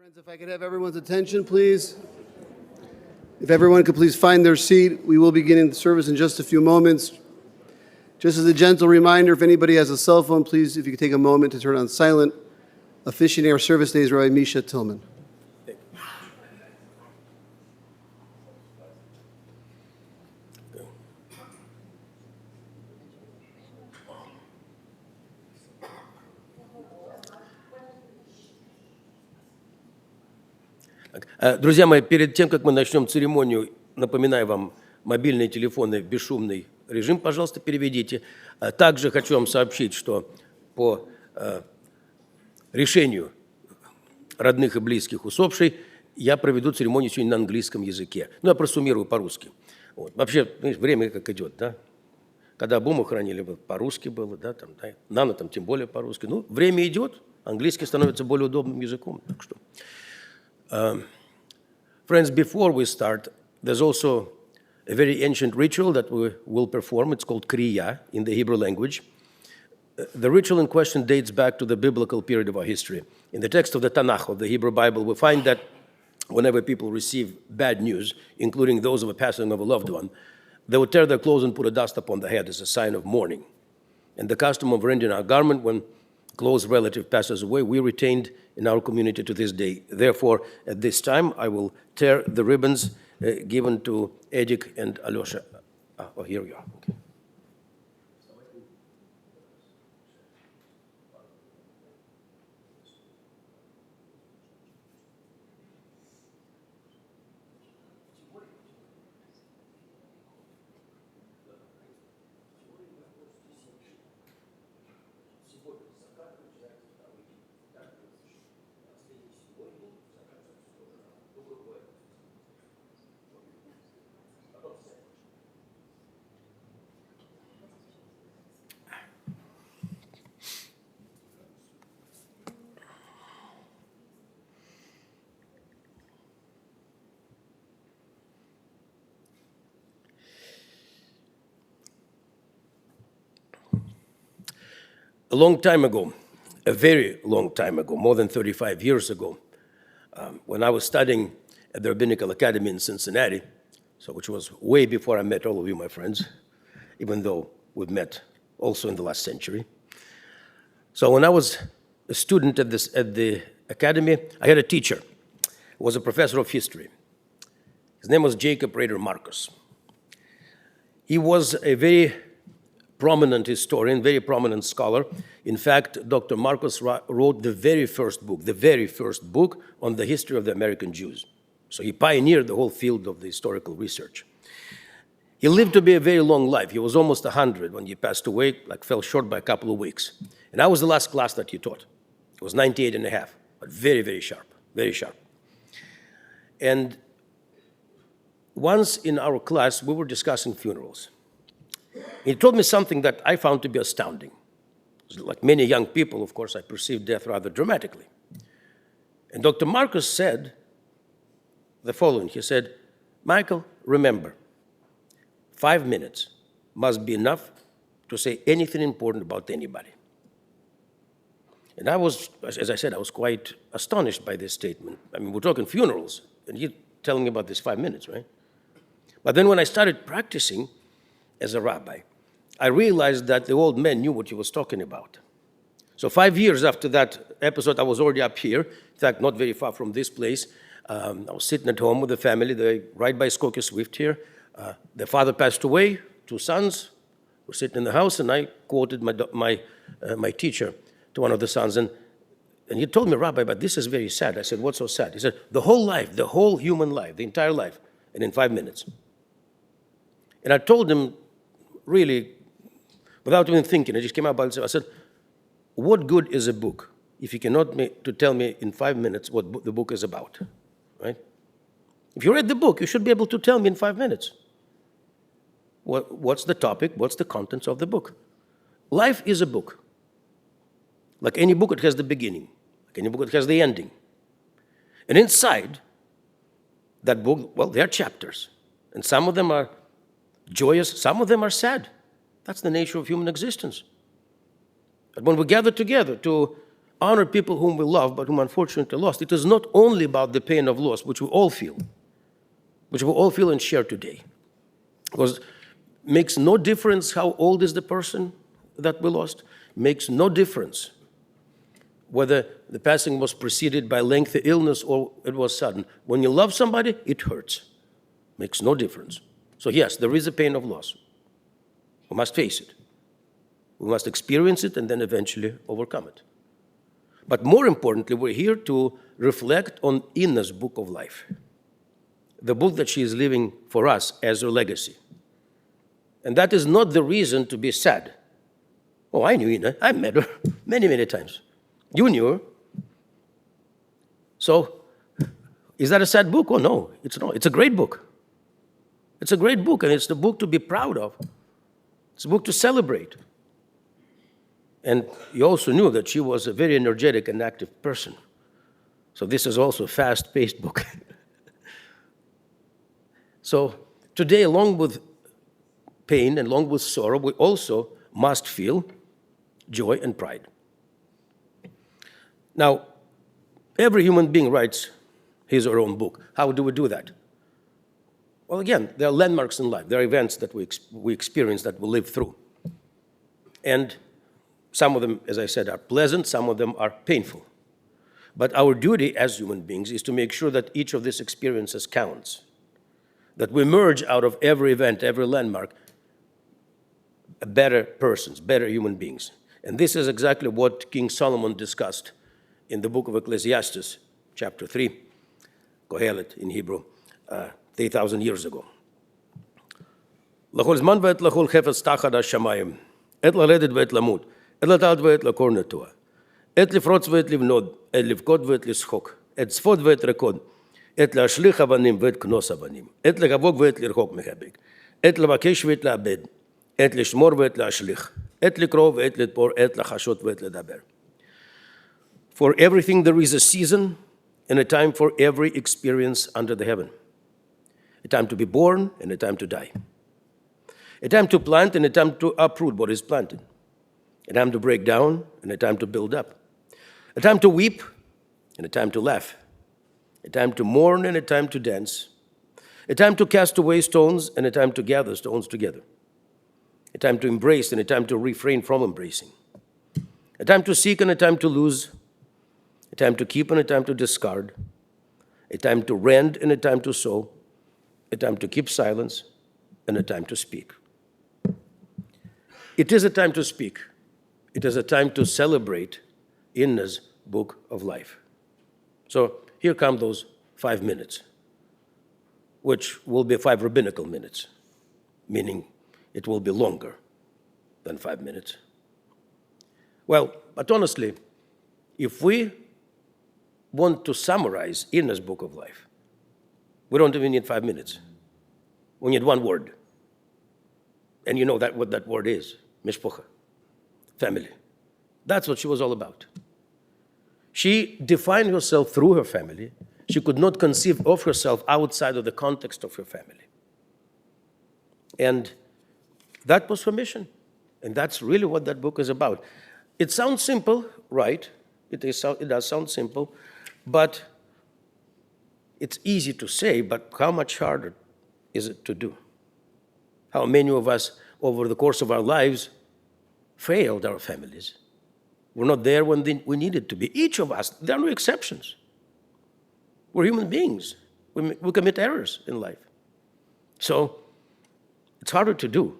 Friends, if I could have everyone's attention, please. If everyone could please find their seat, we will be beginning the service in just a few moments. Just as a gentle reminder, if anybody has a cell phone, please, if you could take a moment to turn on silent. Officiating our service today is Rabbi Misha Tillman. Друзья мои, перед тем, как мы начнем церемонию, напоминаю вам, мобильные телефоны в бесшумный режим, пожалуйста, переведите. Также хочу вам сообщить, что по решению родных и близких усопшей я проведу церемонию сегодня на английском языке. Ну, я просуммирую по-русски. Вот. Вообще, видишь, время как идет, да? Когда Буму хранили, по-русски было, да, там, да, Нано там тем более по-русски. Ну, время идет, английский становится более удобным языком, так что... Friends, before we start, there's also a very ancient ritual that we will perform. It's called Kriya in the Hebrew language. The ritual in question dates back to the biblical period of our history. In the text of the Tanakh, of the Hebrew Bible, we find that whenever people receive bad news, including those of a passing of a loved one, they would tear their clothes and put a dust upon the head as a sign of mourning. And the custom of rending our garment when close relative passes away, we retained in our community to this day. Therefore, at this time, I will tear the ribbons given to Edik and Alyosha. Oh, here we are. Okay. A long time ago, a very long time ago, more than 35 years ago, when I was studying at the Rabbinical Academy in Cincinnati, so which was way before I met all of you, my friends, even though we've met also in the last century. So when I was a student at the academy, I had a teacher who was a professor of history. His name was Jacob Rader Marcus. He was a very prominent historian, very prominent scholar. In fact, Dr. Marcus wrote the very first book on the history of the American Jews. So he pioneered the whole field of the historical research. He lived to be a very long life. He was almost 100 when he passed away, like fell short by a couple of weeks. And I was the last class that he taught. It was 98 and a half, but very, very sharp, very sharp. And once in our class, we were discussing funerals. He told me something that I found to be astounding. Like many young people, of course, I perceived death rather dramatically. And Dr. Marcus said the following. He said, Michael, remember, 5 minutes must be enough to say anything important about anybody. And I was, as I said, I was quite astonished by this statement. I mean, we're talking funerals, and you're telling me about this 5 minutes, right? But then when I started practicing as a rabbi, I realized that the old man knew what he was talking about. So 5 years after that episode, I was already up here, in fact, not very far from this place. I was sitting at home with the family, right by Skokie Swift here. The father passed away, 2 sons were sitting in the house, and I quoted my teacher to one of the sons, and he told me, Rabbi, but this is very sad. I said, what's so sad? He said, the whole life, the whole human life, the entire life, and in 5 minutes. And I told him, really, without even thinking, I just came out by myself. I said, what good is a book if you cannot tell me in 5 minutes what the book is about, right? If you read the book, you should be able to tell me in 5 minutes what's the topic, what's the contents of the book. Life is a book. Like any book, it has the beginning. Like any book, it has the ending. And inside that book, well, there are chapters. And some of them are joyous, some of them are sad. That's the nature of human existence. But when we gather together to honor people whom we love, but whom unfortunately lost. It is not only about the pain of loss, which we all feel and share today. Because it makes no difference how old is the person that we lost, makes no difference whether the passing was preceded by lengthy illness or it was sudden. When you love somebody, it hurts. Makes no difference. So yes, there is a pain of loss. We must face it. We must experience it and then eventually overcome it. But more importantly, we're here to reflect on Inna's book of life, the book that she is leaving for us as her legacy. And that is not the reason to be sad. Oh, I knew Inna. I met her many, many times. You knew her. So, is that a sad book? Oh, no, it's not. It's a great book. It's a great book, and it's the book to be proud of. It's a book to celebrate. And you also knew that she was a very energetic and active person. So this is also a fast-paced book. So today, along with pain and along with sorrow, we also must feel joy and pride. Now, every human being writes his or her own book. How do we do that? Well, again, there are landmarks in life. There are events that we experience, that we live through. And some of them, as I said, are pleasant, some of them are painful. But our duty as human beings is to make sure that each of these experiences counts, that we emerge out of every event, every landmark, better persons, better human beings. And this is exactly what King Solomon discussed in the book of Ecclesiastes, chapter 3, Kohelet in Hebrew, 3,000 years ago. לכל זמן ועת לכל חפץ תחת השמיים, עת לרדת ועת למות, עת לטעת ועת לעקור נטוע, עת לפרוץ ועת לבנות, עת לבכות ועת לשחוק, עת צפות ועת רקוד, עת להשליך אבנים ועת כנוס אבנים, עת לחבוק ועת לרחוק מחבק, עת לבקש ועת לאבד, עת לשמור ועת להשליך, עת לקרוא ועת לתפור, עת לחשות ועת לדבר. For everything there is a season and a time for every experience under the heaven. A time to be born and a time to die. A time to plant and a time to uproot what is planted. A time to break down and a time to build up. A time to weep and a time to laugh. A time to mourn and a time to dance. A time to cast away stones and a time to gather stones together. A time to embrace and a time to refrain from embracing. A time to seek and a time to lose. A time to keep and a time to discard. A time to rend and a time to sow. A time to keep silence and a time to speak. It is a time to speak. It is a time to celebrate Inna's book of life. So here come those 5 minutes, which will be 5 rabbinical minutes, meaning it will be longer than 5 minutes. Well, but honestly, if we want to summarize Inna's book of life, we don't even need 5 minutes. We need one word. And you know that what that word is, mishpocha, family. That's what she was all about. She defined herself through her family. She could not conceive of herself outside of the context of her family. And that was her mission. And that's really what that book is about. It sounds simple, right? It does sound simple, but it's easy to say, but how much harder is it to do? How many of us, over the course of our lives, failed our families? We're not there when we needed to be. Each of us, there are no exceptions. We're human beings. We commit errors in life. So it's harder to do,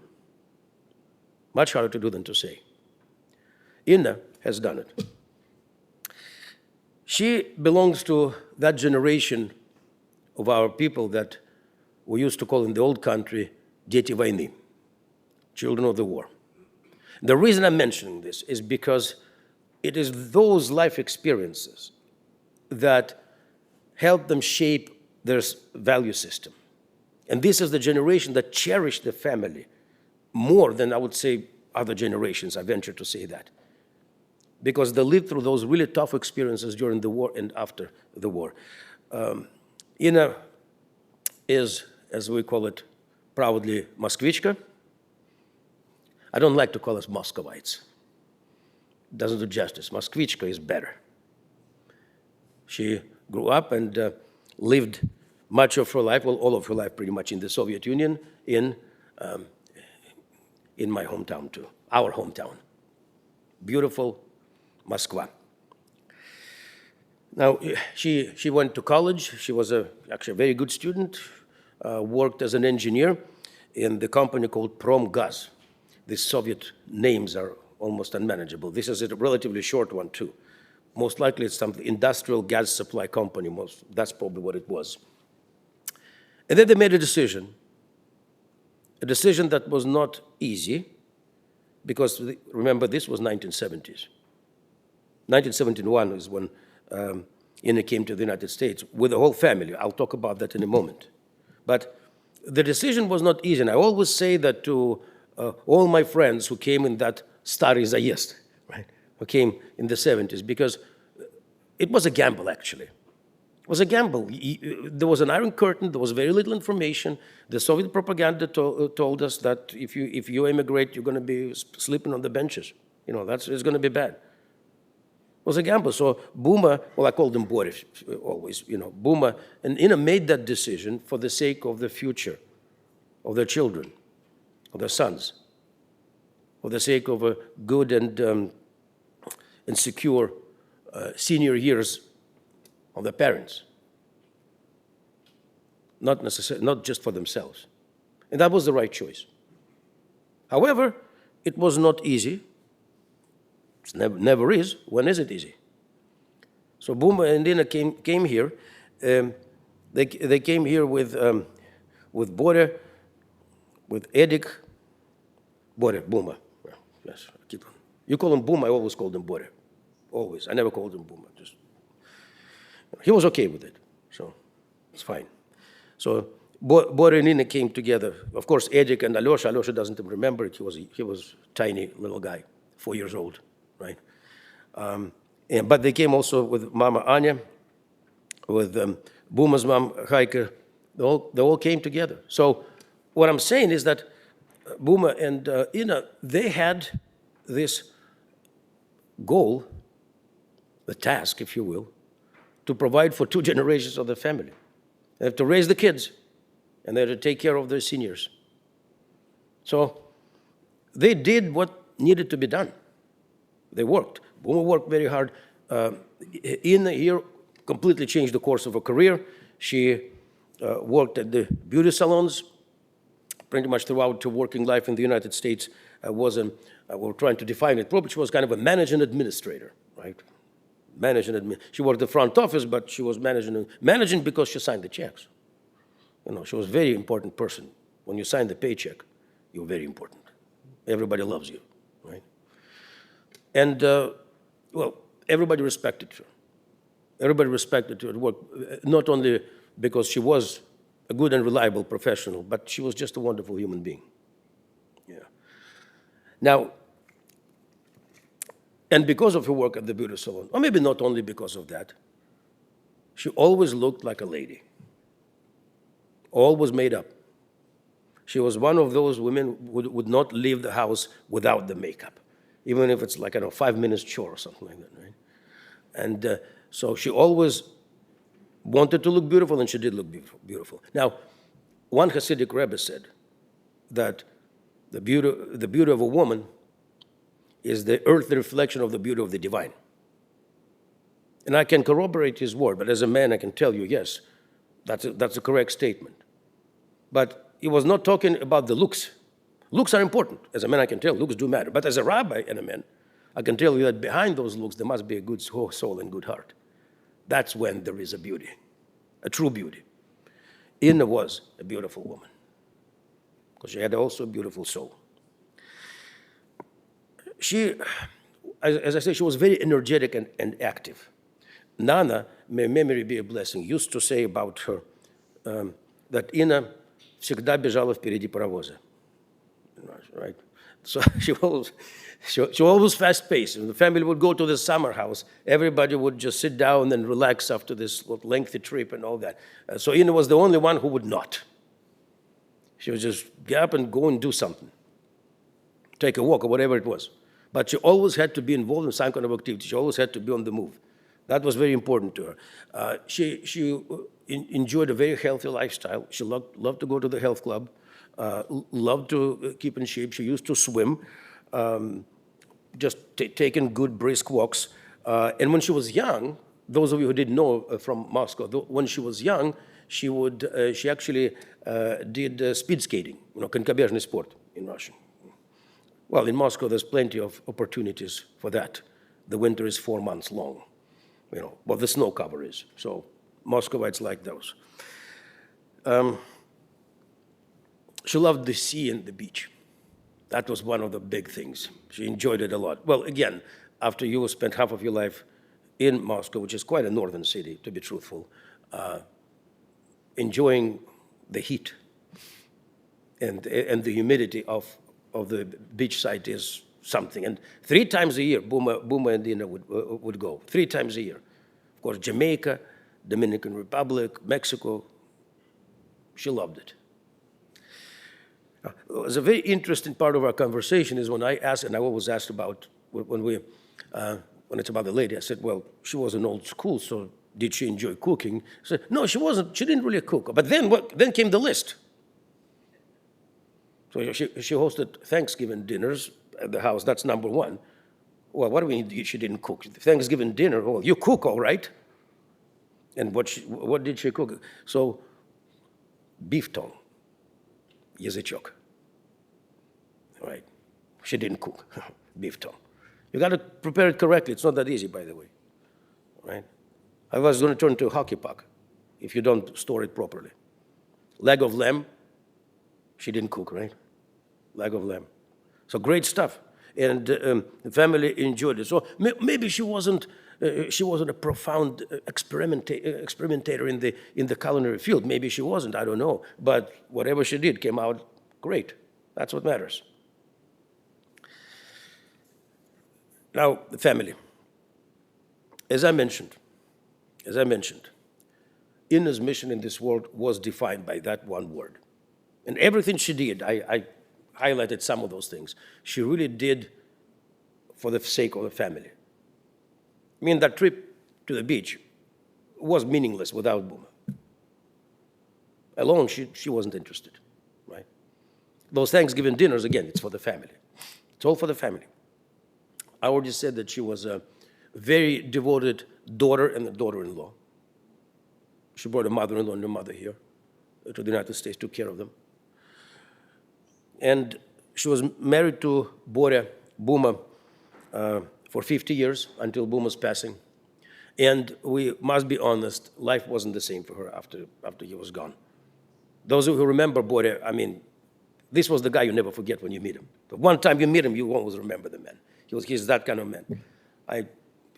much harder to do than to say. Inna has done it. She belongs to that generation of our people that we used to call in the old country Дети войны, children of the war. The reason I'm mentioning this is because it is those life experiences that help them shape their value system. And this is the generation that cherished the family more than, I would say, other generations. I venture to say that. Because they lived through those really tough experiences during the war and after the war. Inna is, as we call it, proudly Moskvichka. I don't like to call us Muscovites, doesn't do justice. Moskvichka is better. She grew up and lived much of her life, well, all of her life pretty much in the Soviet Union, in my hometown too, our hometown. Beautiful Moscow. Now, she went to college. She was actually a very good student, worked as an engineer in the company called Promgaz. The Soviet names are almost unmanageable. This is a relatively short one too. Most likely it's some industrial gas supply company. That's probably what it was. And then they made a decision that was not easy, because remember, this was 1970s. 1971 is when Inna came to the United States with the whole family. I'll talk about that in a moment. But the decision was not easy, and I always say that to all my friends who came in that Stary Zayezd, right, who came in the 70s, because it was a gamble, actually. It was a gamble. There was an iron curtain. There was very little information. The Soviet propaganda told us that if you immigrate, you're going to be sleeping on the benches. You know, it's going to be bad. It was a gamble. So Buma, well, I called him Boris always, you know, Buma and Inna made that decision for the sake of the future of their children, of their sons, for the sake of a good and secure senior years of their parents, not just for themselves. And that was the right choice. However, it was not easy. It never is. When is it easy? So Buma and Inna came here. They came here with Bore, with Edik, Bore, Buma. Yes, keep on. You call him Buma, I always called him Bore. Always. I never called him Buma. Just he was okay with it, so it's fine. So Bore and Inna came together. Of course, Edik and Alyosha doesn't even remember it. He was a tiny little guy, 4 years old, right? But they came also with Mama Anya, with Buma's mom, Heike. They all came together. So what I'm saying is that Buma and Inna, they had this goal, the task, if you will, to provide for 2 generations of the family. They have to raise the kids, and they have to take care of their seniors. So they did what needed to be done. They worked. Buma worked very hard. Inna here completely changed the course of her career. She worked at the beauty salons pretty much throughout her working life in the United States. We're trying to define it properly. She was kind of a managing administrator, right? She worked the front office, but she was managing because she signed the checks. You know, she was a very important person. When you sign the paycheck, you're very important. Everybody loves you, right? And, well, everybody respected her. Everybody respected her at work, not only because she was a good and reliable professional, but she was just a wonderful human being. Yeah. Now, and because of her work at the beauty salon, or maybe not only because of that, she always looked like a lady, always made up. She was one of those women who would not leave the house without the makeup, even if it's like, 5 minutes chore or something like that, right? And so she always wanted to look beautiful, and she did look beautiful. Now, one Hasidic Rebbe said that the beauty of a woman is the earthly reflection of the beauty of the divine. And I can corroborate his word, but as a man I can tell you, yes, that's a correct statement. But he was not talking about the looks. Looks are important. As a man I can tell, looks do matter. But as a rabbi and a man, I can tell you that behind those looks there must be a good soul and good heart. That's when there is a beauty, a true beauty. Inna was a beautiful woman, because she had also a beautiful soul. She, as I say, she was very energetic and active. Nana, may memory be a blessing, used to say about her that Inna всегда бежала впереди паровоза. Right? So she always fast-paced. When the family would go to the summer house, everybody would just sit down and relax after this lengthy trip and all that. So Inna was the only one who would not. She would just get up and go and do something, take a walk or whatever it was. But she always had to be involved in some kind of activity. She always had to be on the move. That was very important to her. She enjoyed a very healthy lifestyle. She loved to go to the health club, loved to keep in shape. She used to swim, just taking good brisk walks. And when she was young, those of you who didn't know from Moscow, when she was young, she actually did speed skating, конькобежный sport in Russian. Well, in Moscow, there's plenty of opportunities for that. The winter is 4 months long, what the snow cover is. So Muscovites like those. She loved the sea and the beach. That was one of the big things. She enjoyed it a lot. Well, again, after you spent half of your life in Moscow, which is quite a northern city, to be truthful, enjoying the heat and the humidity of the beach side is something. And 3 times a year, Buma and Dina would go. 3 times a year. Of course, Jamaica, Dominican Republic, Mexico. She loved it. It was a very interesting part of our conversation is when I asked, and I always asked about when it's about the lady, I said, well, she was an old school, so did she enjoy cooking? She said, no, she wasn't. She didn't really cook. But then came the list. So she hosted Thanksgiving dinners at the house. That's number 1. Well, what do we mean she didn't cook? Thanksgiving dinner, well, you cook, all right. And what did she cook? So beef tongue, язычок. All right. She didn't cook beef tongue. You got to prepare it correctly. It's not that easy, by the way. Right? I was going to turn into a hockey puck if you don't store it properly. Leg of lamb, she didn't cook, right? Leg of lamb. So great stuff. And the family enjoyed it. So maybe she wasn't a profound experimentator in the culinary field. Maybe she wasn't, I don't know. But whatever she did came out great. That's what matters. Now, the family. As I mentioned, Inna's mission in this world was defined by that one word. And everything she did, I highlighted some of those things. She really did for the sake of the family. I mean, that trip to the beach was meaningless without Buma. Alone, she wasn't interested, right? Those Thanksgiving dinners, again, it's for the family. It's all for the family. I already said that she was a very devoted daughter and a daughter-in-law. She brought a mother-in-law and a mother here to the United States, took care of them. And she was married to Borya Buma for 50 years until Buma's passing. And we must be honest, life wasn't the same for her after he was gone. Those who remember Borya, I mean, this was the guy you never forget when you meet him. The one time you meet him, you always remember the man. He's that kind of man. I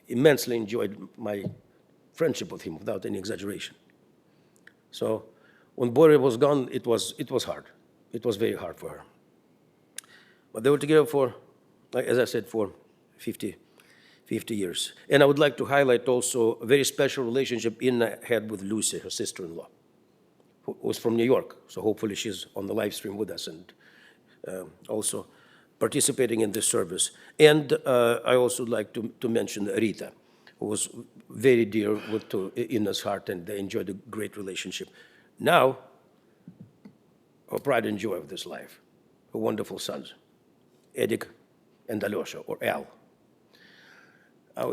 immensely enjoyed my friendship with him without any exaggeration. So when Borya was gone, it was hard. It was very hard for her. But they were together for, as I said, for 50 years. And I would like to highlight also a very special relationship Inna had with Lucy, her sister-in-law, who was from New York. So hopefully she's on the live stream with us and also participating in this service. And I also would like to mention Rita, who was very dear to Inna's heart, and they enjoyed a great relationship. Now, her pride and joy of this life, her wonderful sons, Edik and Alyosha, or Al.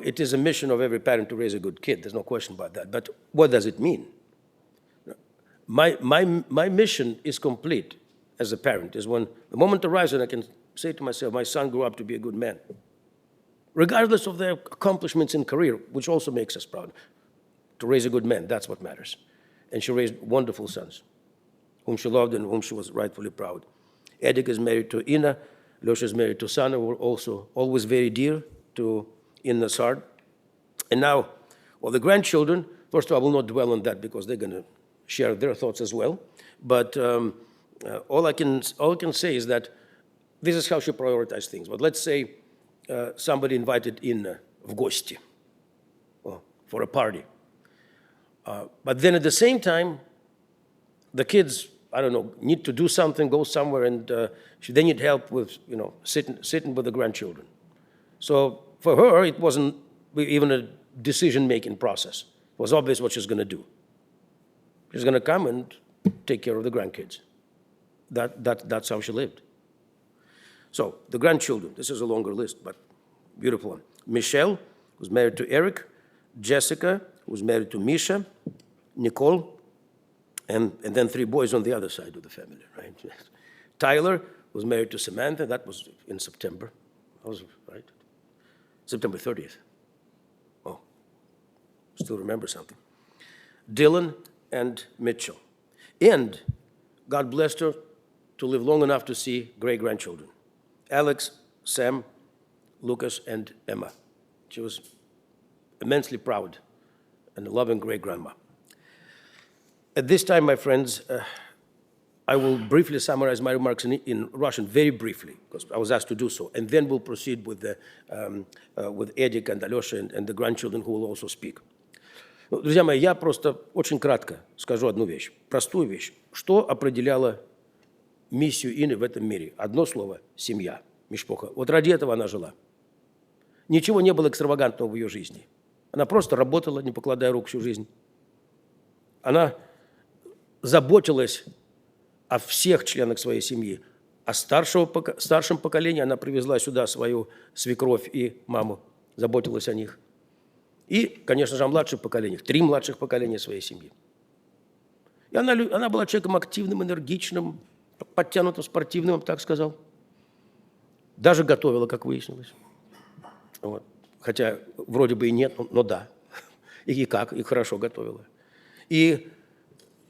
It is a mission of every parent to raise a good kid. There's no question about that. But what does it mean? My mission is complete as a parent, is when the moment arrives and I can say to myself, my son grew up to be a good man. Regardless of their accomplishments in career, which also makes us proud. To raise a good man, that's what matters. And she raised wonderful sons, whom she loved and whom she was rightfully proud. Edik is married to Inna. Lyosha is married to Sana, who were also always very dear to Inna's heart. And now, well, the grandchildren, first of all, I will not dwell on that because they're going to share their thoughts as well. But all I can say is that this is how she prioritized things. But let's say somebody invited Inna в гости for a party. But then at the same time, the kids, I don't know, need to do something, go somewhere, and they need help with, sitting with the grandchildren. So for her, it wasn't even a decision-making process. It was obvious what she's going to do. She's going to come and take care of the grandkids. That's how she lived. So the grandchildren, this is a longer list, but beautiful one. Michelle was married to Eric, Jessica was married to Misha, Nicole, and then 3 boys on the other side of the family, right? Tyler was married to Samantha. That was in September. That was, right? September 30th. Oh, still remember something. Dylan and Mitchell. And God blessed her to live long enough to see great-grandchildren. Alex, Sam, Lucas, and Emma. She was immensely proud and a loving great-grandma. At this time, my friends, I will briefly summarize my remarks in Russian, very briefly, because I was asked to do so, and then we'll proceed with Edik and Alyosha and the grandchildren who will also speak. Друзья мои, я просто очень кратко скажу одну вещь, простую вещь. Что определяло миссию Инны в этом мире? Одно слово – семья, мишпоха. Вот ради этого она жила. Ничего не было экстравагантного в ее жизни. Она просто работала, не покладая рук всю жизнь. Она заботилась о всех членах своей семьи. О старшем поколении она привезла сюда свою свекровь и маму, заботилась о них. И, конечно же, о младших поколениях, 3 младших поколения своей семьи. И она была человеком активным, энергичным, подтянутым, спортивным, я бы так сказал. Даже готовила, как выяснилось. Вот. Хотя вроде бы и нет, но да. И как, и хорошо готовила. И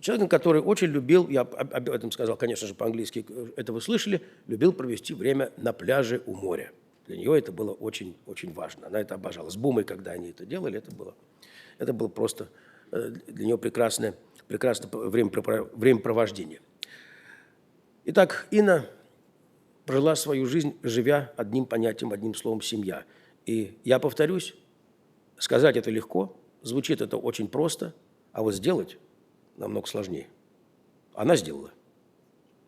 человеком, который очень любил, я об этом сказал, конечно же, по-английски, это вы слышали, любил провести время на пляже у моря. Для нее это было очень, очень важно. Она это обожала. С Бумой, когда они это делали, это было просто для нее прекрасное времяпровождение. Итак, Инна прожила свою жизнь, живя одним понятием, одним словом «семья». И я повторюсь, сказать это легко, звучит это очень просто, а вот сделать намного сложнее. Она сделала.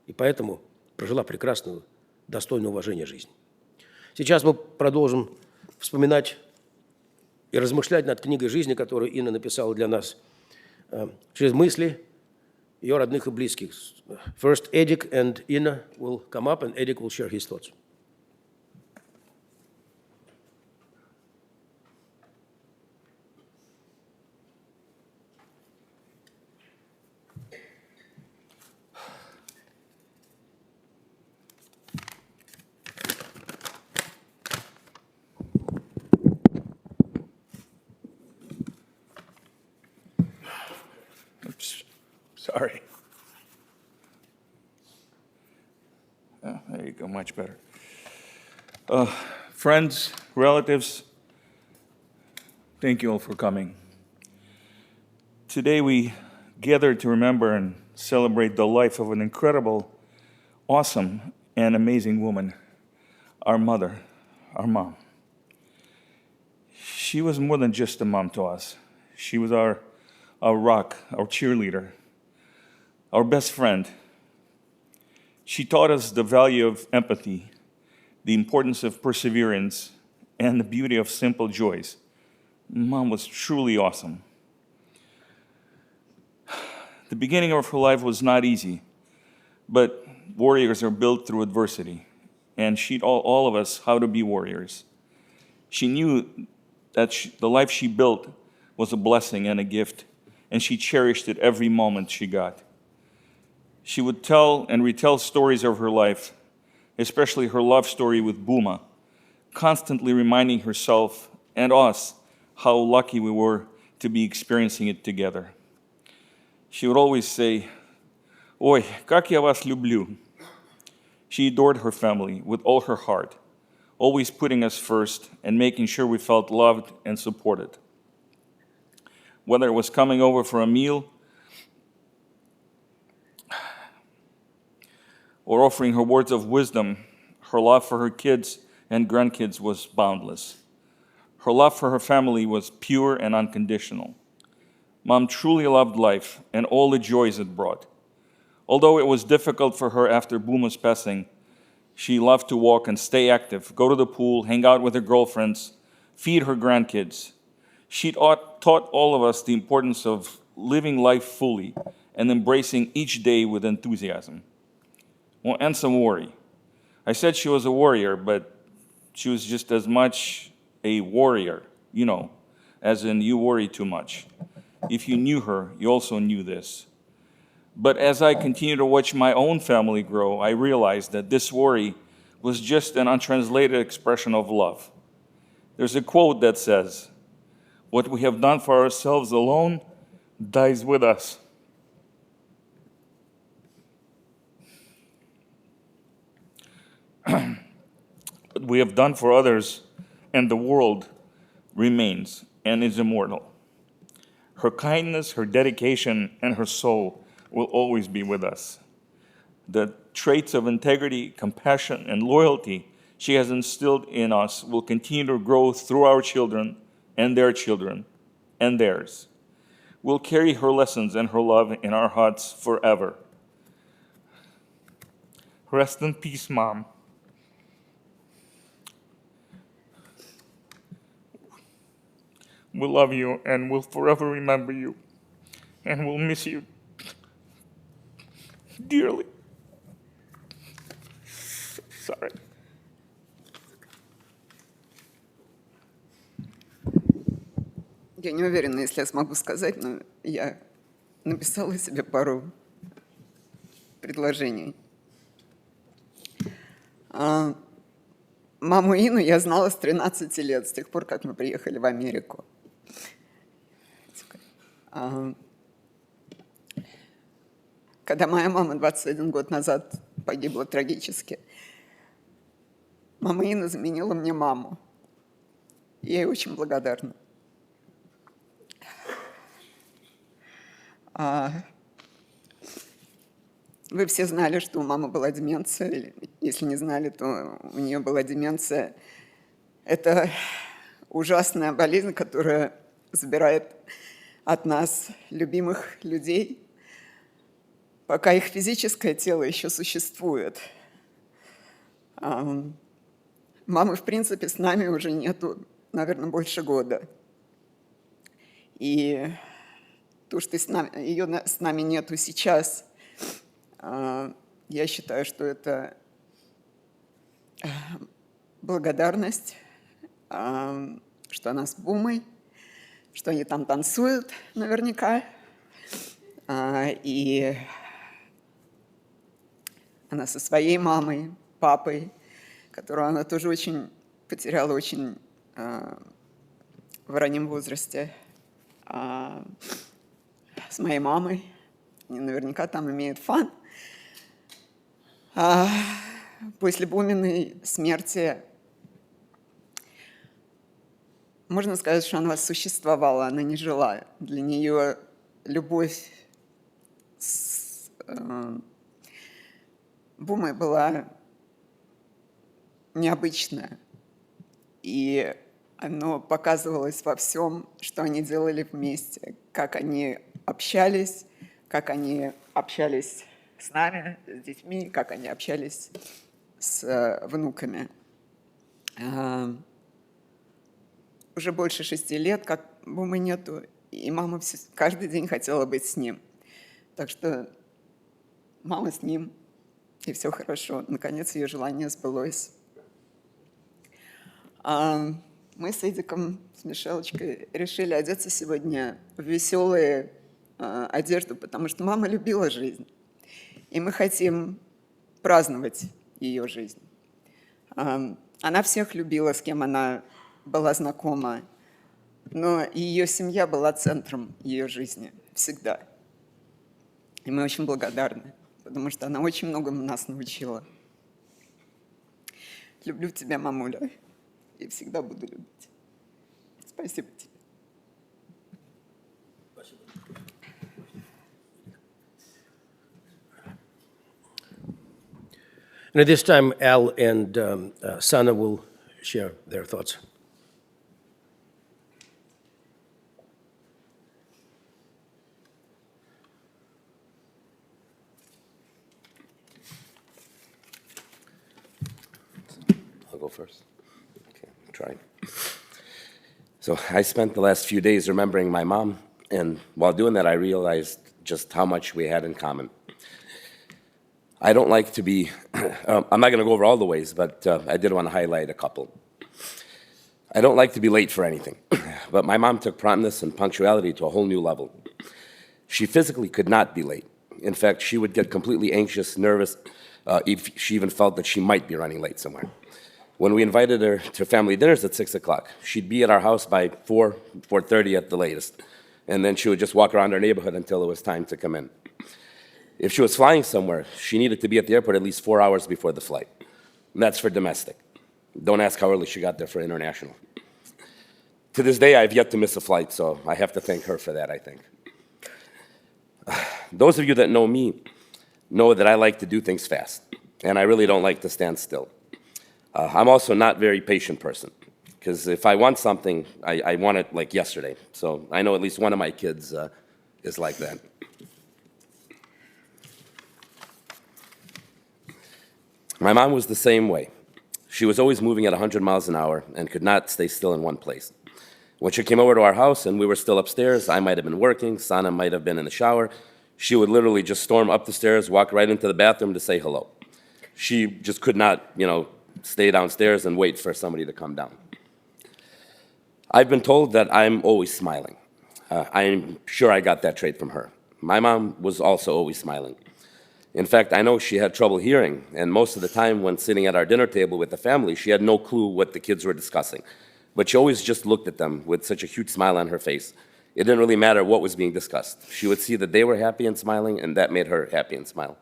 И поэтому прожила прекрасную, достойную уважения жизнь. Сейчас мы продолжим вспоминать и размышлять над книгой жизни, которую Инна написала для нас через мысли ее родных и близких. First, Edik and Inna will come up, and Edik will share his thoughts. Oops, sorry. Oh, there you go, much better. Friends, relatives, thank you all for coming. Today we gather to remember and celebrate the life of an incredible, awesome, and amazing woman, our mother, our mom. She was more than just a mom to us. She was our rock, our cheerleader, our best friend. She taught us the value of empathy, the importance of perseverance, and the beauty of simple joys. Mom was truly awesome. The beginning of her life was not easy, but warriors are built through adversity, and she taught all of us how to be warriors. She knew that the life she built was a blessing and a gift, and she cherished it every moment she got. She would tell and retell stories of her life, especially her love story with Buma, constantly reminding herself and us how lucky we were to be experiencing it together. She would always say, "Ой, как я вас люблю." She adored her family with all her heart, always putting us first and making sure we felt loved and supported. Whether it was coming over for a meal or offering her words of wisdom, her love for her kids and grandkids was boundless. Her love for her family was pure and unconditional. Mom truly loved life and all the joys it brought. Although it was difficult for her after Buma's passing, She loved to walk and stay active, go to the pool, hang out with her girlfriends, feed her grandkids. She taught all of us the importance of living life fully and embracing each day with enthusiasm. Well, and some worry. I said she was a warrior, but she was just as much a warrior, as in you worry too much. If you knew her, you also knew this. But as I continue to watch my own family grow, I realized that this worry was just an untranslated expression of love. There's a quote that says, "What we have done for ourselves alone dies with us." What we have done for others and the world remains and is immortal. Her kindness, her dedication, and her soul will always be with us. The traits of integrity, compassion, and loyalty she has instilled in us will continue to grow through our children and theirs. We'll carry her lessons and her love in our hearts forever. Rest in peace, Mom. We love you and we'll forever remember you. And we'll miss you dearly. Sorry. Я не уверена, если я смогу сказать, но я написала себе пару предложений. Маму Ину я знала с 13 лет, с тех пор, как мы приехали в Америку. Когда моя мама 21 год назад погибла трагически, мама Ина заменила мне маму. Я ей очень благодарна. Вы все знали, что у мамы была деменция, или если не знали, то у нее была деменция. Это ужасная болезнь, которая забирает от нас любимых людей, пока их физическое тело еще существует. Мамы, в принципе, с нами уже нету, наверное, больше года. И то, что ее с нами нету сейчас, я считаю, что это благодарность, что она с Бумой, что они там танцуют наверняка. И она со своей мамой, папой, которую она тоже очень потеряла очень в раннем возрасте, с моей мамой. Они наверняка там имеют фан. После Буминой смерти можно сказать, что она существовала, она не жила. Для нее любовь с Бумой была необычная. И оно показывалось во всем, что они делали вместе, как они общались с нами, с детьми, как они общались с внуками. Уже больше 6 лет, как Бумы нету, и мама каждый день хотела быть с ним. Так что мама с ним, и все хорошо. Наконец ее желание сбылось. Мы с Эдиком, с Мишелочкой решили одеться сегодня в веселые одежду, потому что мама любила жизнь. И мы хотим праздновать ее жизнь. Она всех любила, с кем она была знакома, но ее семья была центром ее жизни всегда. И мы очень благодарны, потому что она очень многому нас научила. Люблю тебя, мамуля, и всегда буду любить. Спасибо тебе. And at this time, Al and Sana will share their thoughts. go first? Okay, try. So I spent the last few days remembering my mom, and while doing that, I realized just how much we had in common. I don't like to be, I'm not going to go over all the ways, but I did want to highlight a couple. I don't like to be late for anything, but my mom took promptness and punctuality to a whole new level. She physically could not be late. In fact, she would get completely anxious, nervous, if she even felt that she might be running late somewhere. When we invited her to family dinners at 6 o'clock, she'd be at our house by 4:30 at the latest, and then she would just walk around our neighborhood until it was time to come in. If she was flying somewhere, she needed to be at the airport at least 4 hours before the flight. And that's for domestic. Don't ask how early she got there for international. To this day, I've yet to miss a flight, so I have to thank her for that, I think. Those of you that know me know that I like to do things fast, and I really don't like to stand still. I'm also not a very patient person, because if I want something, I want it like yesterday. So I know at least one of my kids is like that. My mom was the same way. She was always moving at 100 miles an hour and could not stay still in one place. When she came over to our house and we were still upstairs, I might have been working, Sana might have been in the shower, she would literally just storm up the stairs, walk right into the bathroom to say hello. She just could not, stay downstairs and wait for somebody to come down. I've been told that I'm always smiling. I'm sure I got that trait from her. My mom was also always smiling. In fact, I know she had trouble hearing, and most of the time when sitting at our dinner table with the family, she had no clue what the kids were discussing. But she always just looked at them with such a huge smile on her face. It didn't really matter what was being discussed. She would see that they were happy and smiling, and that made her happy and smile.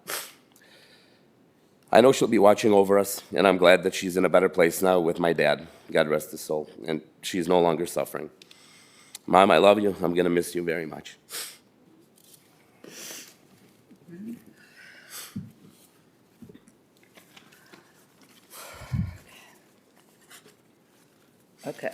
I know she'll be watching over us, and I'm glad that she's in a better place now with my dad, God rest his soul, and she's no longer suffering. Mom, I love you. I'm going to miss you very much. Okay.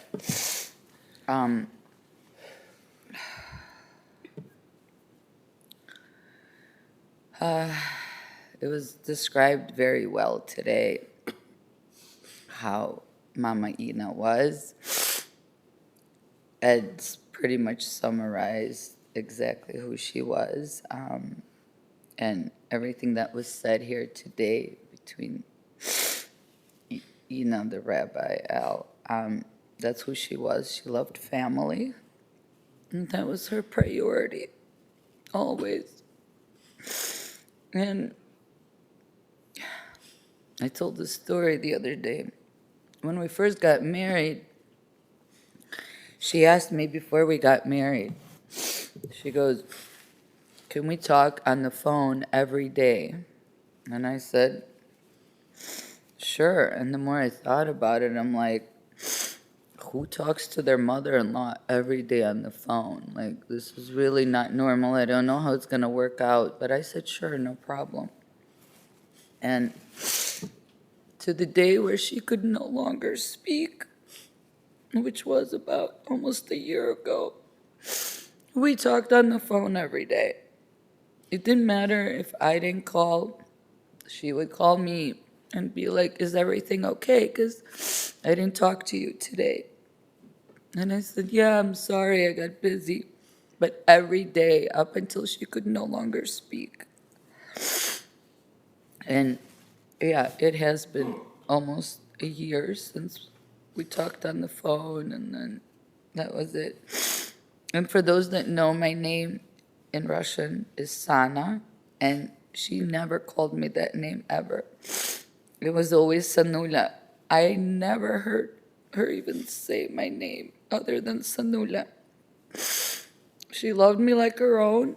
It was described very well today how Mama Ina was. Ed's pretty much summarized exactly who she was, and everything that was said here today between Ina, the rabbi, Al. That's who she was. She loved family, and that was her priority, always. And I told this story the other day. When we first got married, she asked me before we got married, she goes, "Can we talk on the phone every day?" And I said, "Sure." And the more I thought about it, I'm like, who talks to their mother-in-law every day on the phone? Like, this is really not normal. I don't know how it's going to work out. But I said, sure, no problem. And to the day where she could no longer speak, which was about almost a year ago, we talked on the phone every day. It didn't matter if I didn't call. She would call me and be like, "Is everything okay? Because I didn't talk to you today." And I said, "Yeah, I'm sorry, I got busy." But every day up until she could no longer speak. And yeah, it has been almost a year since we talked on the phone, and then that was it. And for those that know, my name in Russian is Sana, and she never called me that name ever. It was always Sanula. I never heard her even say my name other than Sanula. She loved me like her own,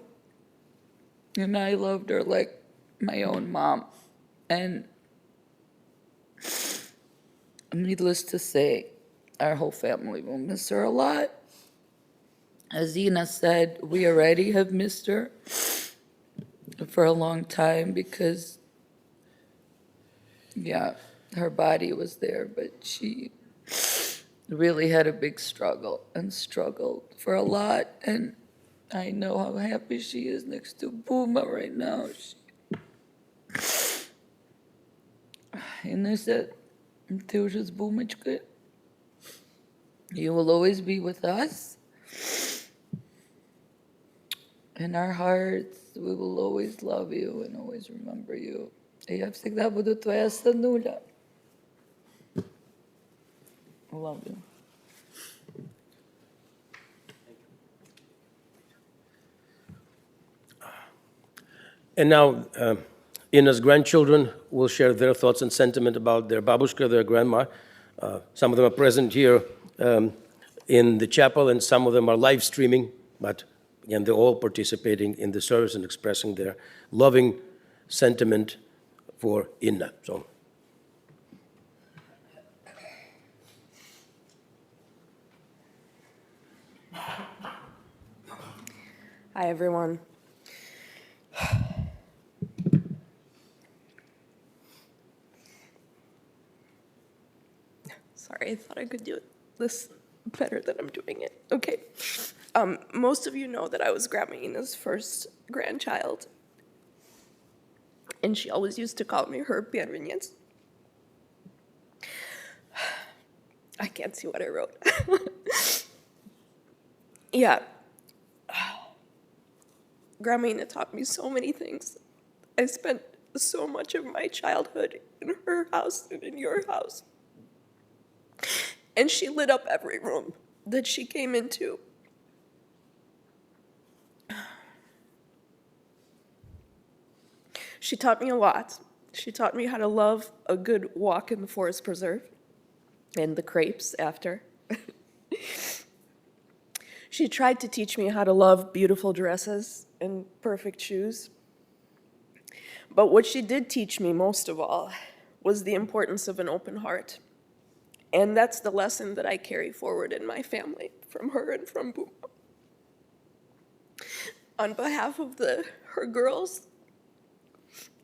and I loved her like my own mom. And needless to say, our whole family will miss her a lot. As Ina said, we already have missed her for a long time because, yeah, her body was there, but she really had a big struggle and struggled for a lot. And I know how happy she is next to Buma right now. And I said, Ты уже с Бумочкой. You will always be with us. In our hearts, we will always love you and always remember you. И я всегда буду твоя сынуля. Love you. And now, Inna's grandchildren will share their thoughts and sentiment about their babushka, their grandma. Some of them are present here in the chapel, and some of them are live streaming, but again, they're all participating in the service and expressing their loving sentiment for Inna. So, Hi, everyone. Sorry, I thought I could do this better than I'm doing it. Okay. Most of you know that I was Grandma Ina's first grandchild. And she always used to call me her первенец. I can't see what I wrote. Yeah. Grandma Ina taught me so many things. I spent so much of my childhood in her house and in your house. And she lit up every room that she came into. She taught me a lot. She taught me how to love a good walk in the forest preserve and the crepes after. She tried to teach me how to love beautiful dresses and perfect shoes. But what she did teach me most of all was the importance of an open heart. And that's the lesson that I carry forward in my family from her and from Buma. On behalf of her girls,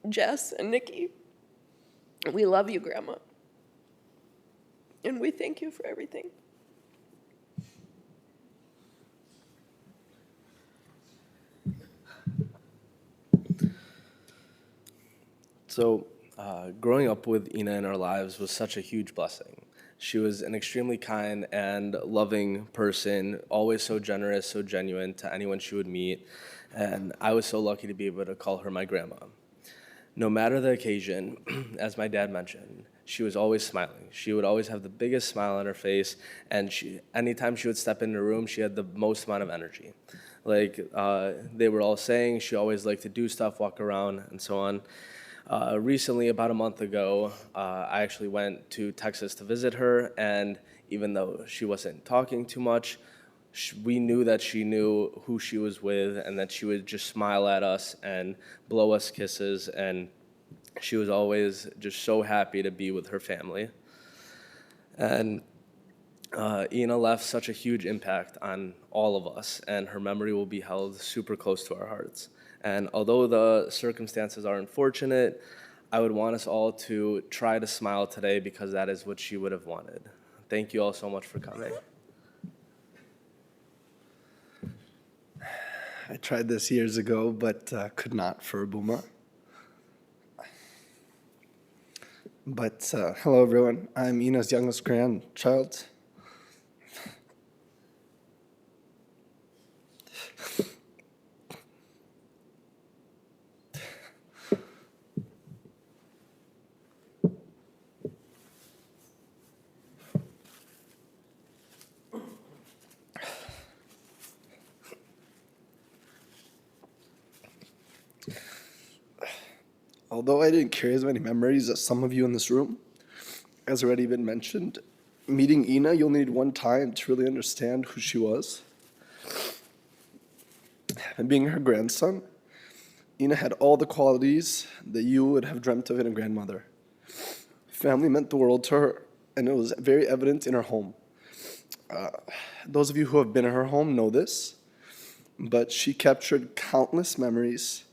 Jess and Nikki, we love you, Grandma. And we thank you for everything. So, growing up with Ina in our lives was such a huge blessing. She was an extremely kind and loving person, always so generous, so genuine to anyone she would meet, and I was so lucky to be able to call her my grandma. No matter the occasion, as my dad mentioned, she was always smiling. She would always have the biggest smile on her face, and anytime she would step into a room, she had the most amount of energy. Like they were all saying, she always liked to do stuff, walk around, and so on. Recently, about a month ago, I actually went to Texas to visit her, and even though she wasn't talking too much, we knew that she knew who she was with and that she would just smile at us and blow us kisses, and she was always just so happy to be with her family. And Ina left such a huge impact on all of us, and her memory will be held super close to our hearts. And although the circumstances are unfortunate, I would want us all to try to smile today because that is what she would have wanted. Thank you all so much for coming. I tried this years ago, but could not for Buma. But hello, everyone. I'm Ina's youngest grandchild. Although I didn't carry as many memories as some of you in this room, as already been mentioned, meeting Ina, you'll need one time to really understand who she was. And being her grandson, Ina had all the qualities that you would have dreamt of in a grandmother. Family meant the world to her, and it was very evident in her home. Those of you who have been in her home know this, but she captured countless memories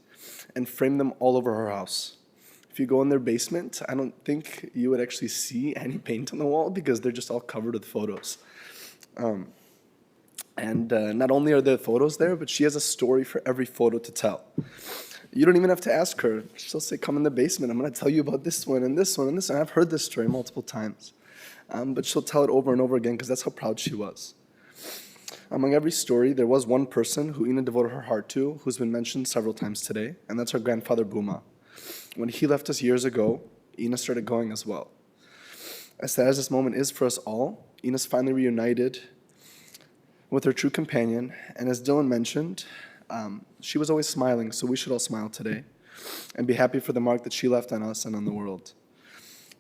and framed them all over her house. If you go in their basement, I don't think you would actually see any paint on the wall because they're just all covered with photos. And not only are there photos there, but she has a story for every photo to tell. You don't even have to ask her. She'll say, come in the basement. I'm going to tell you about this one and this one and this one. I've heard this story multiple times. But she'll tell it over and over again because that's how proud she was. Among every story, there was one person who Ina devoted her heart to, who's been mentioned several times today, and that's her grandfather, Buma. When he left us years ago, Ina started going as well. As sad as this moment is for us all, Ina's finally reunited with her true companion, and as Dylan mentioned, she was always smiling, so we should all smile today and be happy for the mark that she left on us and on the world.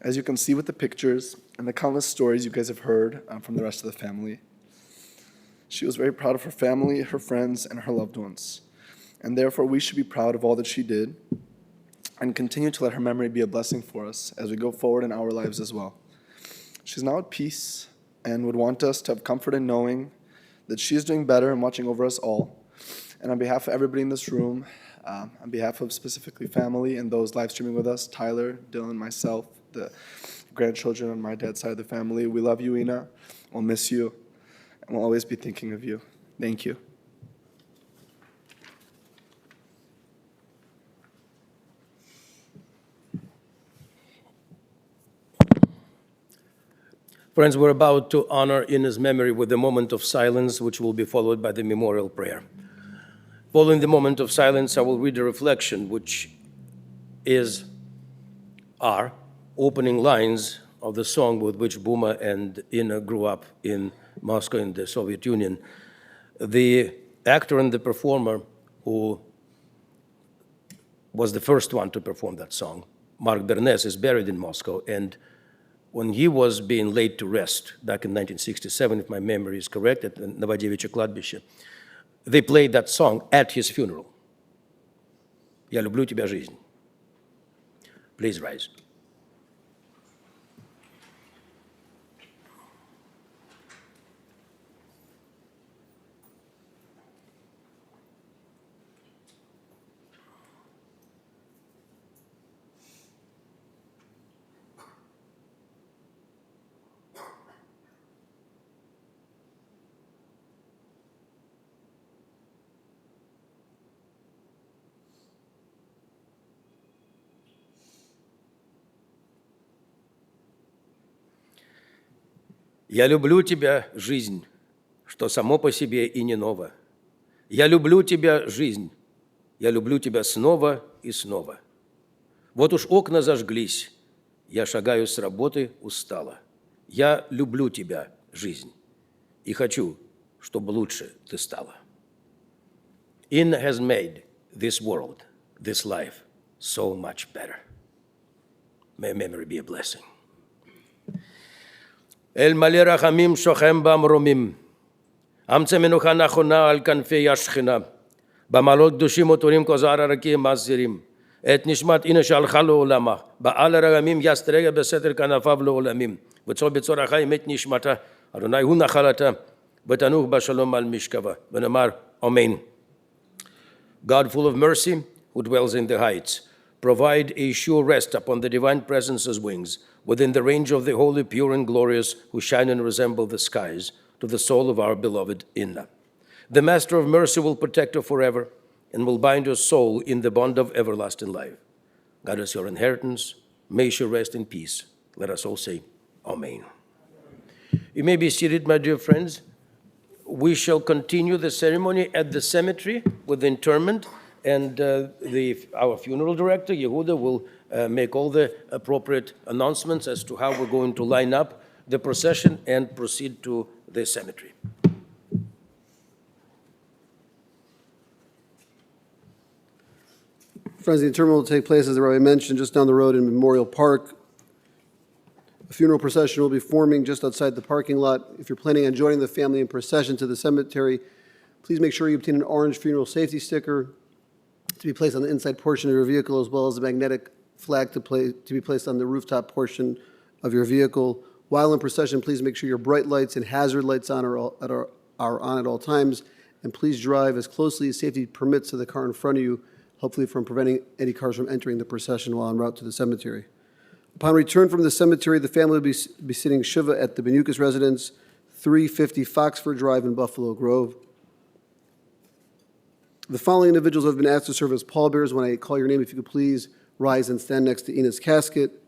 As you can see with the pictures and the countless stories you guys have heard from the rest of the family, she was very proud of her family, her friends, and her loved ones. And therefore, we should be proud of all that she did and continue to let her memory be a blessing for us as we go forward in our lives as well. She's now at peace and would want us to have comfort in knowing that she is doing better and watching over us all. And on behalf of everybody in this room, on behalf of specifically family and those live streaming with us, Tyler, Dylan, myself, the grandchildren on my dad's side of the family, we love you, Ina. We'll miss you, and we'll always be thinking of you. Thank you. Friends, we're about to honor Ina's memory with a moment of silence, which will be followed by the memorial prayer. Following the moment of silence, I will read a reflection, which is our opening lines of the song with which Buma and Ina grew up in Moscow in the Soviet Union. The actor and the performer who was the first one to perform that song, Mark Bernes, is buried in Moscow, and when he was being laid to rest back in 1967, if my memory is correct, at the Novodevичье кладбище, they played that song at his funeral. «Я люблю тебя, жизнь». Please rise. Я люблю тебя, жизнь, что само по себе и не ново. Я люблю тебя, жизнь, я люблю тебя снова и снова. Вот уж окна зажглись, я шагаю с работы устало. Я люблю тебя, жизнь, и хочу, чтобы лучше ты стала. Ina has made this world, this life, so much better. May memory be a blessing. אל מלא רחמים שוכם במרומים, אמצע מנוחה נכונה על כנפי השכינה, במעלות קדושים וטורים כזוהר הרקיעים מסזירים, את נשמת אינה שהלכה לעולמה, בעל הרחמים יסתריה בסתר כנפיו לעולמים, וצור בצור החיים את נשמתה, אדוני הוא נחלתה, ותנוח בשלום על משכבה, ונאמר אמן. God full of mercy, who dwells in the heights, provide a sure rest upon the divine presence's wings, within the range of the holy, pure, and glorious, who shine and resemble the skies, to the soul of our beloved Ina. The Master of mercy will protect her forever and will bind her soul in the bond of everlasting life. God is your inheritance. May she rest in peace. Let us all say, Amen. You may be seated, my dear friends. We shall continue the ceremony at the cemetery with the interment, and our funeral director, Yehuda, will make all the appropriate announcements as to how we're going to line up the procession and proceed to the cemetery. Friends, the interment will take place, as I already mentioned, just down the road in Memorial Park. A funeral procession will be forming just outside the parking lot. If you're planning on joining the family in procession to the cemetery, please make sure you obtain an orange funeral safety sticker to be placed on the inside portion of your vehicle, as well as a magnetic flag to be placed on the rooftop portion of your vehicle. While in procession, please make sure your bright lights and hazard lights are on at all times, and please drive as closely as safety permits to the car in front of you, hopefully from preventing any cars from entering the procession while en route to the cemetery. Upon return from the cemetery, the family will be sitting Shiva at the Benyukhis residence, 350 Foxford Drive in Buffalo Grove. The following individuals have been asked to serve as pallbearers. When I call your name, if you could please rise and stand next to Ina's casket.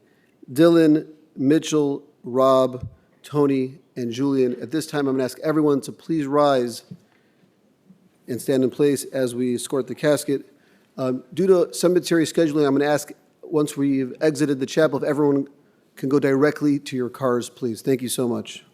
Dylan, Mitchell, Rob, Tony, and Julian. At this time, I'm going to ask everyone to please rise and stand in place as we escort the casket. Due to cemetery scheduling, I'm going to ask, once we've exited the chapel, if everyone can go directly to your cars, please. Thank you so much.